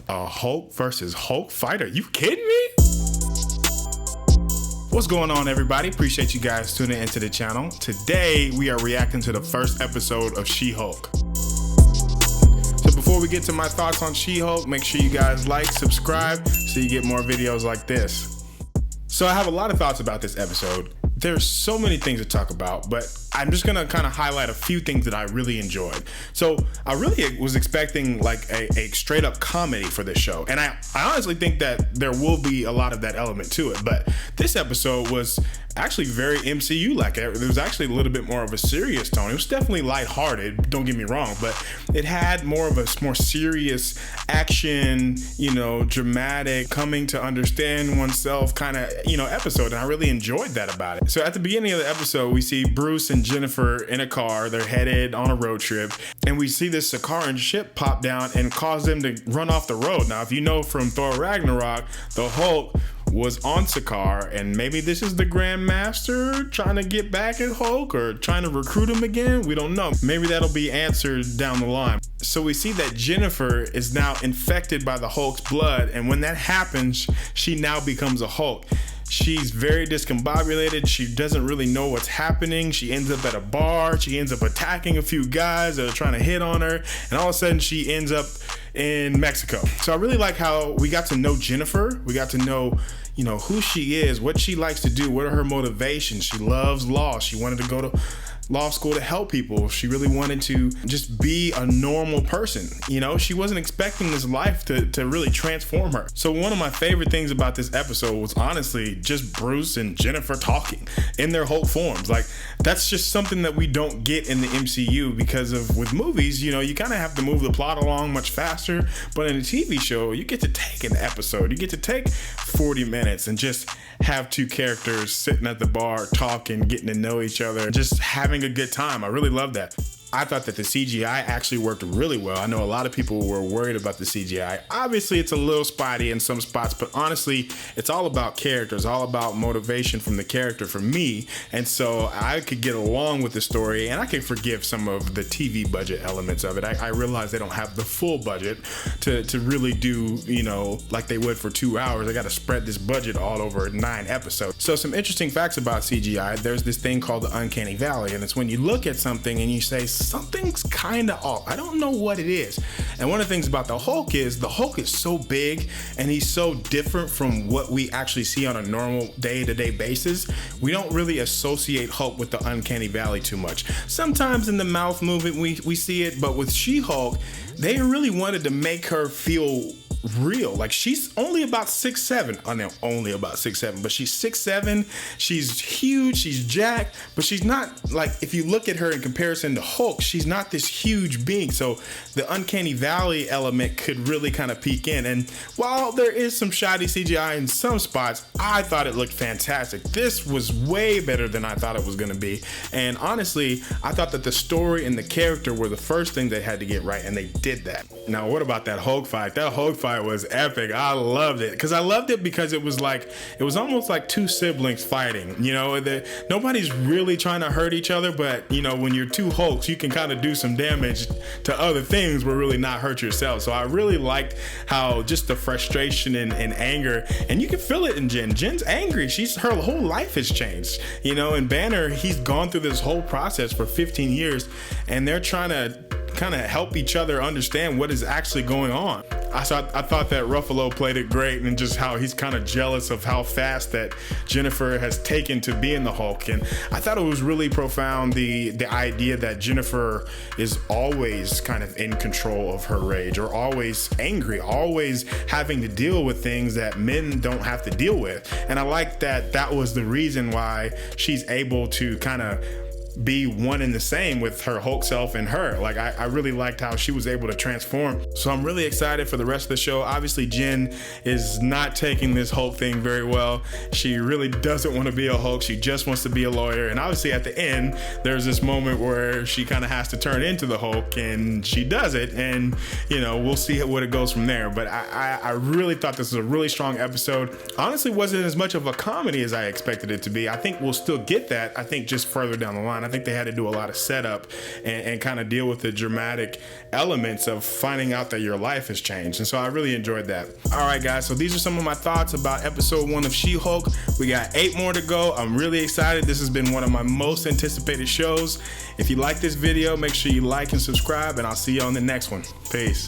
A Hulk versus Hulk fight? Are you kidding me? What's going on, everybody? Appreciate you guys tuning into the channel. Today, we are reacting to the first episode of Shehulk. So before we get to my thoughts on Shehulk, make sure you guys like, subscribe, so you get more videos like this. So I have a lot of thoughts about this episode. There's so many things to talk about, but I'm just gonna kind of highlight a few things that I really enjoyed. So I really was expecting like a straight up comedy for this show. And I honestly think that there will be a lot of that element to it. But this episode was actually very MCU-like. There was actually a little bit more of a serious tone. It was definitely lighthearted, don't get me wrong, but it had more of a more serious action, dramatic, coming to understand oneself kind of, episode. And I really enjoyed that about it. So at the beginning of the episode, we see Bruce and Jennifer in a car. They're headed on a road trip, and we see this Sakaran ship pop down and cause them to run off the road. Now, if you know from Thor Ragnarok, the Hulk was on Sakaar, and maybe this is the Grand Master trying to get back at Hulk or trying to recruit him again. We don't know. Maybe that'll be answered down the line. So we see that Jennifer is now infected by the Hulk's blood, and when that happens, she now becomes a Hulk. She's very discombobulated. She doesn't really know what's happening. She ends up at a bar. She ends up attacking a few guys that are trying to hit on her. And all of a sudden she ends up in Mexico. So I really like how we got to know Jennifer. We got to know, who she is, what she likes to do, what are her motivations. She loves law. She wanted to go to law school to help people. She really wanted to just be a normal person. She wasn't expecting this life to really transform her. So one of my favorite things about this episode was honestly just Bruce and Jennifer talking in their Hulk forms. Like, that's just something that we don't get in the MCU because with movies, you kind of have to move the plot along much faster. But in a TV show, you get to take an episode. You get to take 40 minutes and just have two characters sitting at the bar talking, getting to know each other, just having a good time. I really love that. I thought that the CGI actually worked really well. I know a lot of people were worried about the CGI. Obviously, it's a little spotty in some spots, but honestly, it's all about characters, all about motivation from the character for me. And so I could get along with the story, and I can forgive some of the TV budget elements of it. I realize they don't have the full budget to really do, like they would for 2 hours. I got to spread this budget all over 9 episodes. So some interesting facts about CGI. There's this thing called the uncanny valley, and it's when you look at something and you say, something's kind of off. I don't know what it is. And one of the things about the Hulk is so big and he's so different from what we actually see on a normal day-to-day basis. We don't really associate Hulk with the uncanny valley too much. Sometimes in the mouth movement we see it, but with She-Hulk, they really wanted to make her feel real. Like, she's only about 6'7". I know only about 6'7", but she's 6'7". She's huge, she's jacked, but she's not, like, if you look at her in comparison to Hulk, she's not this huge being. So the uncanny valley element could really kind of peek in. And while there is some shoddy CGI in some spots, I thought it looked fantastic. This was way better than I thought it was going to be. And honestly, I thought that the story and the character were the first thing they had to get right, and they did that. Now, what about that Hulk fight? That Hulk fight was epic. I loved it because it was almost like two siblings fighting. Nobody's really trying to hurt each other, but when you're two Hulks, you can kind of do some damage to other things but really not hurt yourself. So I really liked how just the frustration and anger, and you can feel it in Jen. Jen's angry. Her whole life has changed. And Banner, he's gone through this whole process for 15 years, and they're trying to kind of help each other understand what is actually going on. I thought that Ruffalo played it great, and just how he's kind of jealous of how fast that Jennifer has taken to being the Hulk. And I thought it was really profound, the idea that Jennifer is always kind of in control of her rage, or always angry, always having to deal with things that men don't have to deal with. And I like that was the reason why she's able to kind of be one and the same with her Hulk self and her. Like, I really liked how she was able to transform. So I'm really excited for the rest of the show. Obviously, Jen is not taking this Hulk thing very well. She really doesn't want to be a Hulk. She just wants to be a lawyer. And obviously at the end, there's this moment where she kind of has to turn into the Hulk, and she does it. And, we'll see what it goes from there. But I really thought this was a really strong episode. Honestly, wasn't as much of a comedy as I expected it to be. I think we'll still get that. I think just further down the line. I think they had to do a lot of setup and kind of deal with the dramatic elements of finding out that your life has changed. And so I really enjoyed that. All right, guys, so these are some of my thoughts about episode 1 of Shehulk. We got 8 more to go. I'm really excited. This has been one of my most anticipated shows. If you like this video, make sure you like and subscribe, and I'll see you on the next one. Peace.